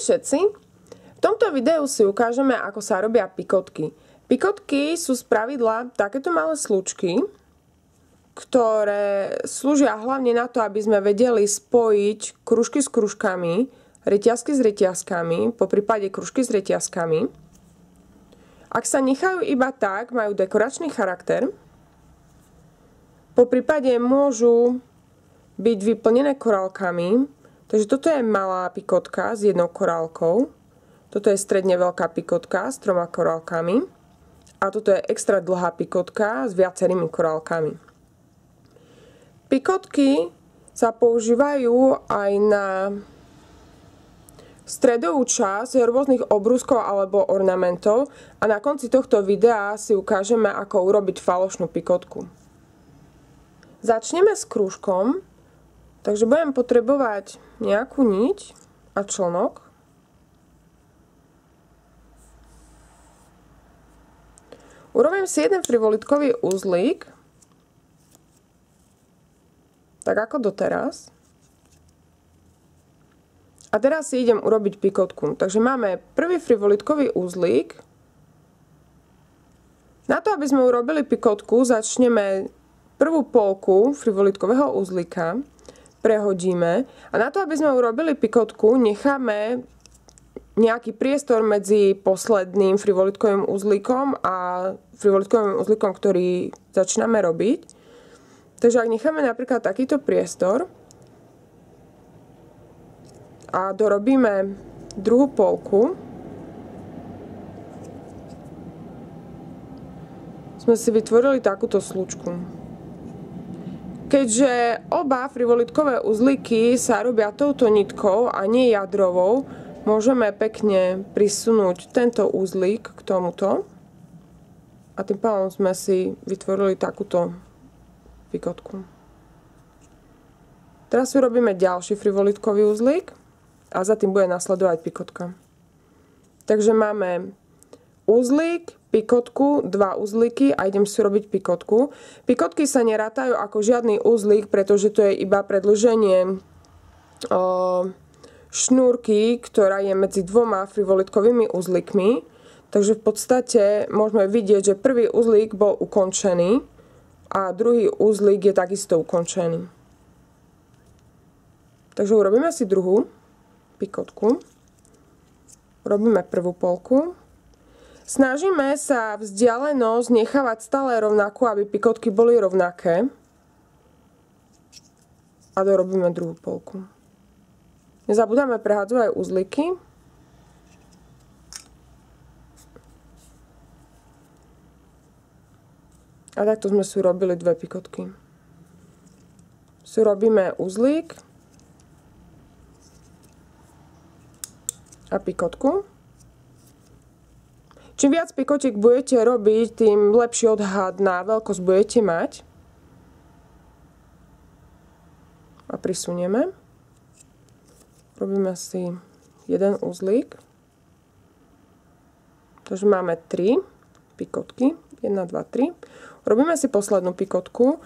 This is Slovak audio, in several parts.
všetci! V tomto videu si ukážeme, ako sa robia pikotky. Pikotky sú spravidla takéto malé slučky, ktoré slúžia hlavne na to, aby sme vedeli spojiť kružky s kružkami, reťazky s reťazkami, poprípade kružky s reťazkami. Ak sa nechajú iba tak, majú dekoračný charakter. Poprípade môžu byť vyplnené korálkami. Takže toto je malá pikotka s jednou korálkou. Toto je stredne veľká pikotka s 3 korálkami. A toto je extra dlhá pikotka s viacerými korálkami. Pikotky sa používajú aj na stredovú časť rôznych obrúskov alebo ornamentov. A na konci tohto videa si ukážeme, ako urobiť falošnú pikotku. Začneme s krúžkom. Takže budem potrebovať nejakú niť a člnok. Urobím si jeden frivolitkový uzlík, tak ako doteraz. A teraz si idem urobiť pikotku. Takže máme prvý frivolitkový uzlík. Na to, aby sme urobili pikotku, začneme prvú polku frivolitkového uzlíka. Prehodíme a na to, aby sme urobili pikotku, necháme nejaký priestor medzi posledným frivolitkovým uzlíkom a frivolitkovým uzlíkom, ktorý začíname robiť. Takže ak necháme napríklad takýto priestor a dorobíme druhú polku, sme si vytvorili takúto slučku. Keďže oba frivolitkové uzlíky sa robia touto nitkou a nie jadrovou, môžeme pekne prisunúť tento uzlík k tomuto. A tým pádom sme si vytvorili takúto pikotku. Teraz urobíme ďalší frivolitkový uzlík a za tým bude nasledovať pikotka. Takže máme uzlík, pikotku, 2 uzlíky a idem si robiť pikotku. Pikotky sa nerátajú ako žiadny uzlík, pretože to je iba predĺženie šnúrky, ktorá je medzi 2 frivolitkovými uzlíkmi. Takže v podstate môžeme vidieť, že prvý uzlík bol ukončený a druhý uzlík je takisto ukončený. Takže urobíme si druhú pikotku. Robíme prvú polku. Snažíme sa vzdialenosť nechávať stále rovnakú, aby pikotky boli rovnaké. A dorobíme druhú polku. Nezabúdame prehádzovať aj uzlíky. A takto sme si urobili 2 pikotky. Si robíme uzlík a pikotku. Čím viac pikotiek budete robiť, tým lepší odhad na veľkosť budete mať. A prisunieme. Robíme si jeden uzlík. Takže máme 3 pikotky. 1, 2, 3. Robíme si poslednú pikotku.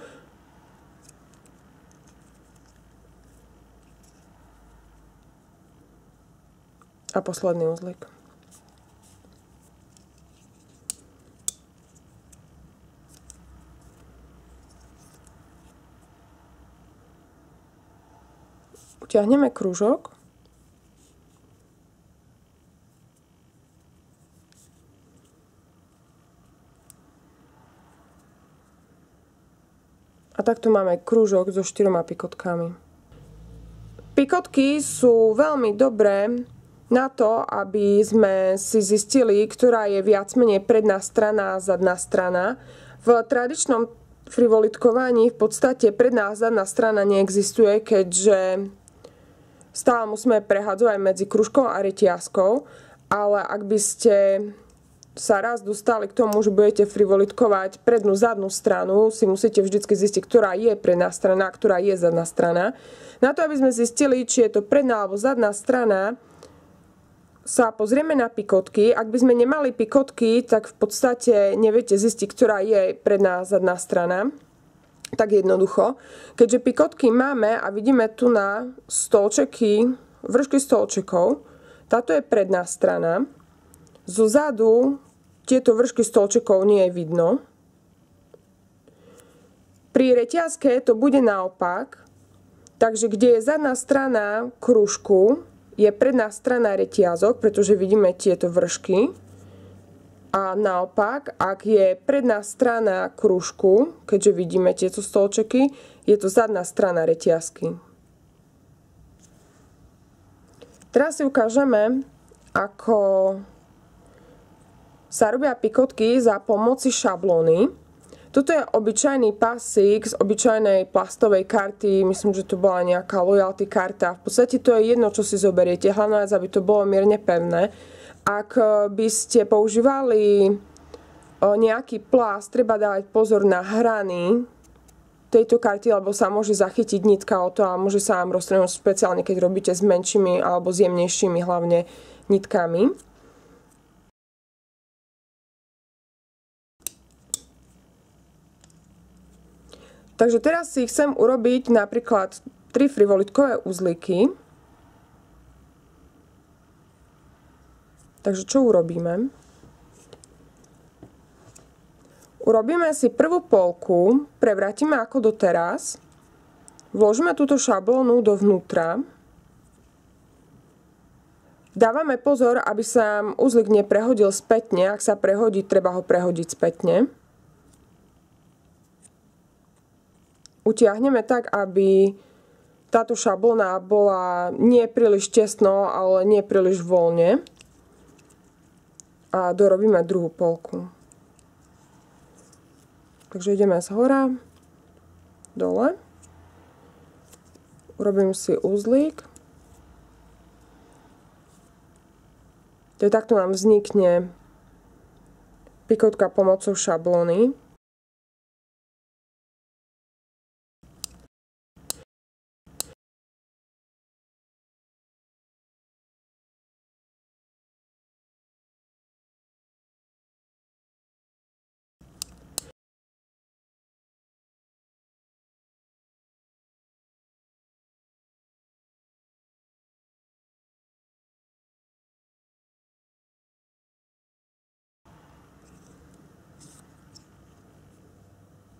A posledný uzlík. Utiahneme krúžok. A takto máme krúžok so 4 pikotkami. Pikotky sú veľmi dobré na to, aby sme si zistili, ktorá je viac menej predná strana a zadná strana. V tradičnom frivolitkovaní v podstate predná a zadná strana neexistuje, keďže stále musíme prehádzovať medzi kružkou a reťazkou, ale ak by ste sa raz dostali k tomu, že budete frivolitkovať prednú zadnú stranu, si musíte vždycky zistiť, ktorá je predná strana a ktorá je zadná strana. Na to, aby sme zistili, či je to predná alebo zadná strana, sa pozrieme na pikotky. Ak by sme nemali pikotky, tak v podstate neviete zistiť, ktorá je predná a zadná strana. Tak jednoducho. Keďže pikotky máme a vidíme tu na stolčeky, vršky stolčekov, Táto je predná strana. Zozadu tieto vršky stolčekov nie je vidno. Pri reťazke to bude naopak. Takže kde je zadná strana krúžku, je predná strana reťazok, pretože vidíme tieto vršky. A naopak, ak je predná strana krúžku, keďže vidíme tieto stolčeky, je to zadná strana reťazky. Teraz si ukážeme, ako sa robia pikotky za pomoci šablóny. Toto je obyčajný pasík z obyčajnej plastovej karty, myslím, že to bola nejaká loyalty karta. V podstate to je jedno, čo si zoberiete, hlavne, aby to bolo mierne pevné. Ak by ste používali nejaký plast, treba dávať pozor na hrany tejto karty, lebo sa môže zachytiť nitka o to a môže sa vám roztrhnúť, špeciálne keď robíte s menšími alebo s jemnejšími hlavne nitkami. Takže teraz si chcem urobiť napríklad 3 frivolitkové uzlíky. Takže čo urobíme? Urobíme si prvú polku, prevrátime ako doteraz, vložíme túto šablónu dovnútra, dávame pozor, aby sa uzlík neprehodil spätne, ak sa prehodí, treba ho prehodiť spätne. Utiahneme tak, aby táto šablóna bola nie príliš tesno, ale nie príliš voľne. A dorobíme druhú polku. Takže ideme zhora, dole. Urobím si uzlík. Takto nám vznikne pikotka pomocou šablóny.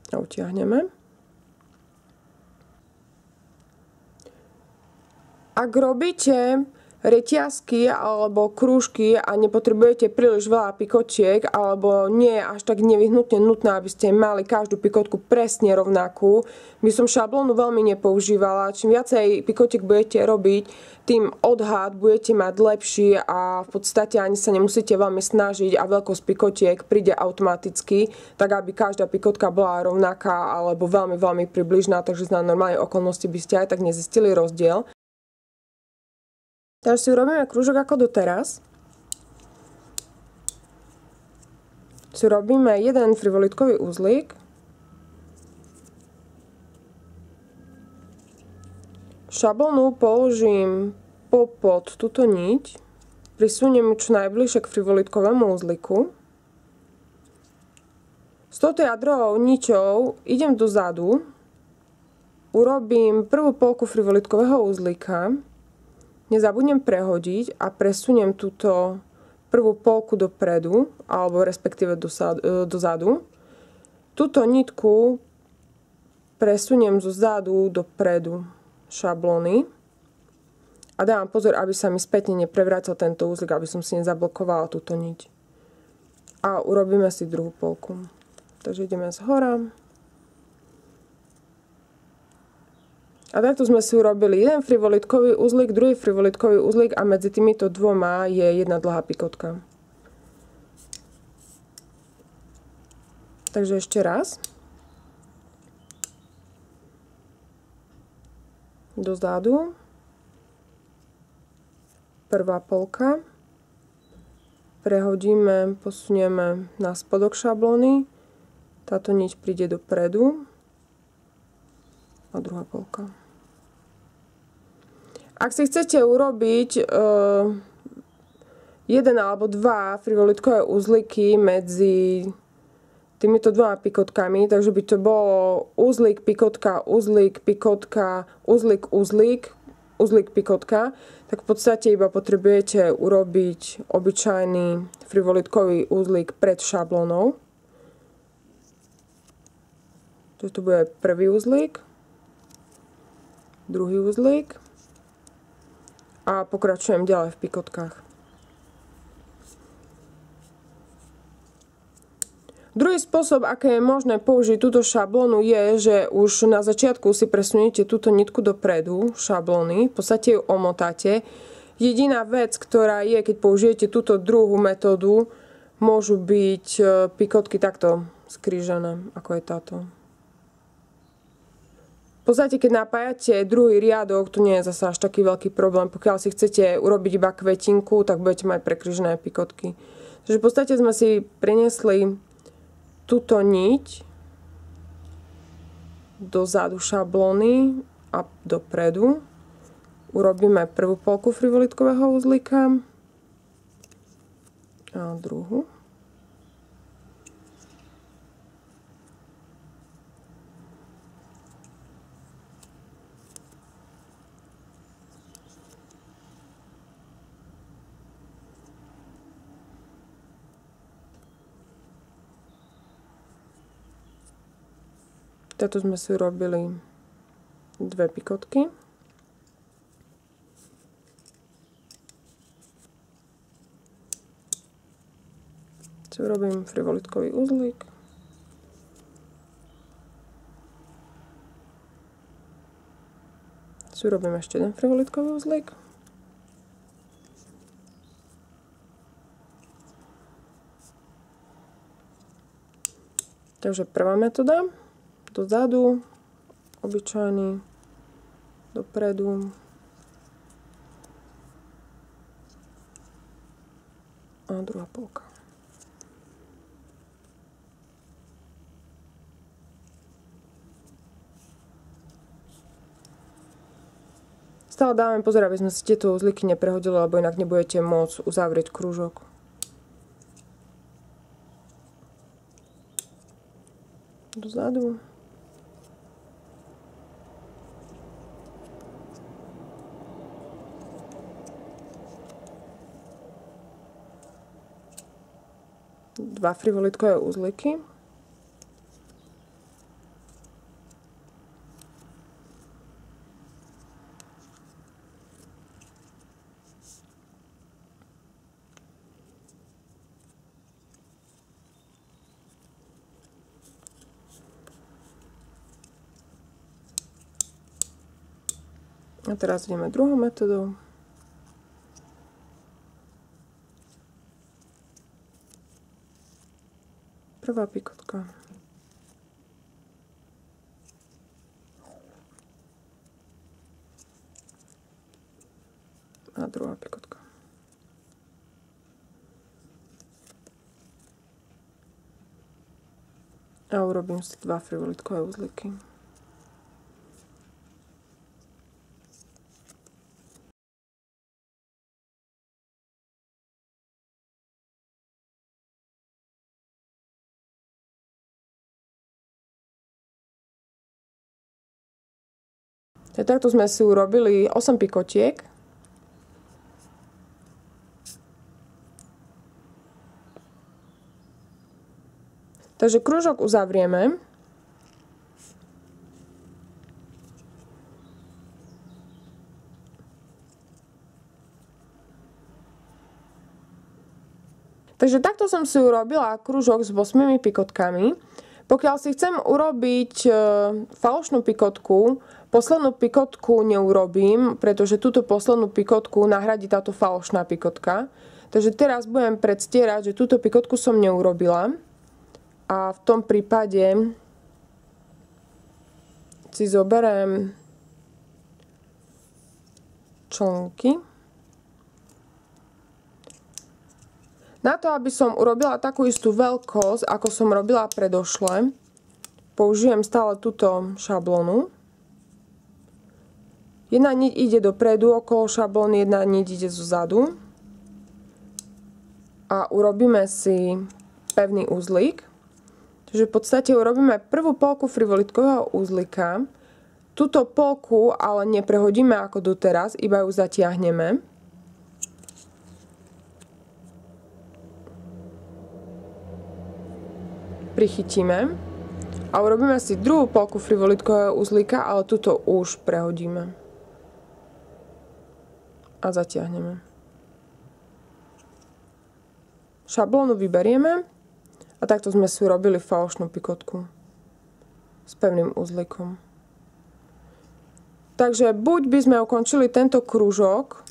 A utiahneme. Ak robíte reťazky alebo krúžky a nepotrebujete príliš veľa pikotiek alebo nie je až tak nevyhnutne nutné, aby ste mali každú pikotku presne rovnakú, by som šablónu veľmi nepoužívala. Čím viacej pikotiek budete robiť, tým odhad budete mať lepší a v podstate ani sa nemusíte veľmi snažiť a veľkosť pikotiek príde automaticky, tak aby každá pikotka bola rovnaká alebo veľmi, veľmi približná, takže na normálnej okolnosti by ste aj tak nezistili rozdiel. Teraz si urobíme krúžok ako doteraz. Si robíme jeden frivolitkový uzlík. Šablónu položím popod túto niť. Prisuniem ju čo najbližšie k frivolitkovému uzlíku. S touto jadrovou niťou idem dozadu. Urobím prvú polku frivolitkového uzlíka. Nezabudnem prehodiť a presuniem túto prvú polku dopredu, alebo respektíve dozadu. Túto nitku presuniem zo zadu dopredu šablóny a dávam pozor, aby sa mi spätne neprevrátil tento uzlík, aby som si nezablokovala túto niť. A urobíme si druhú polku. Takže ideme zhora. A takto sme si urobili jeden frivolitkový uzlík, druhý frivolitkový uzlík a medzi týmito dvoma je jedna dlhá pikotka. Takže ešte raz. Dozadu. Prvá polka. Prehodíme, posunieme na spodok šablóny. Táto niť príde dopredu. A druhá polka. Ak si chcete urobiť jeden alebo dva frivolitkové uzlíky medzi týmito dvoma pikotkami, takže by to bolo uzlík, pikotka, uzlík, pikotka, uzlík, uzlík, uzlík pikotka, tak v podstate iba potrebujete urobiť obyčajný frivolitkový uzlík pred šablónou. Tu bude prvý uzlík, druhý uzlík a pokračujem ďalej v pikotkách. Druhý spôsob, aké je možné použiť túto šablónu, je, že už na začiatku si presuniete túto nitku dopredu šablóny, v podstate ju omotáte. Jediná vec, ktorá je, keď použijete túto druhú metódu, môžu byť pikotky takto skrížené, ako je táto. V podstate, keď napájate druhý riadok, to nie je zase až taký veľký problém. Pokiaľ si chcete urobiť iba kvetinku, tak budete mať prekrížené pikotky. Takže v podstate sme si priniesli túto niť dozadu šablóny a dopredu. Urobíme prvú polku frivolitkového uzlíka a druhú. Táto sme si urobili dve pikotky. Si urobím frivolitkový uzlík. Si urobím ešte jeden frivolitkový uzlík. Takže prvá metóda. Dozadu, obyčajný, dopredu a druhá polka. Stále dávame pozor, aby sme si tieto uzlíky neprehodili, lebo inak nebudete môcť uzavrieť krúžok. Dozadu. Dva frivolitkové uzlíky. A teraz ideme druhou metodou. Prvá pikotka. A druhá pikotka. A urobím si dva frivolitkové uzlíky. Takto sme si urobili 8 pikotiek. Takže krúžok uzavrieme. Takže takto som si urobila krúžok s 8 pikotkami. Pokiaľ si chcem urobiť falošnú pikotku, poslednú pikotku neurobím, pretože túto poslednú pikotku nahradí táto falošná pikotka. Takže teraz budem predstierať, že túto pikotku som neurobila. A v tom prípade si zoberiem člnky. Na to, aby som urobila takú istú veľkosť, ako som robila predošle, použijem stále túto šablónu. Jedna niť ide dopredu okolo šablóny, jedna niť ide zozadu. A urobíme si pevný uzlík. Takže v podstate urobíme prvú polku frivolitkového uzlíka Túto polku ale neprehodíme ako doteraz, iba ju zatiahneme. Prichytíme a urobíme si druhú polku frivolitkového uzlíka, ale túto už prehodíme. A zatiahneme. Šablónu vyberieme a takto sme si urobili falošnú pikotku s pevným uzlíkom. Takže buď by sme ukončili tento krúžok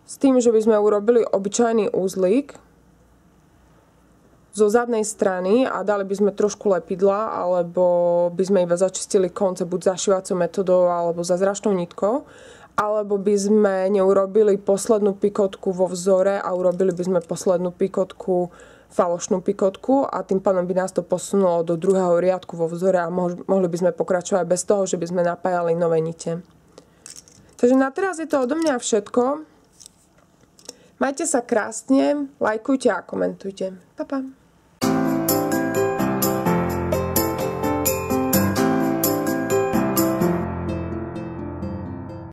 s tým, že by sme urobili obyčajný uzlík zo zadnej strany a dali by sme trošku lepidla, alebo by sme iba začistili konce buď zašívacou metodou alebo zázračnou nitkou, alebo by sme neurobili poslednú pikotku vo vzore a urobili by sme poslednú pikotku, falošnú pikotku a tým pádom by nás to posunulo do druhého riadku vo vzore a mohli by sme pokračovať bez toho, že by sme napájali nové nite. Takže na teraz je to odo mňa všetko. Majte sa krásne, lajkujte a komentujte. Pa, pa.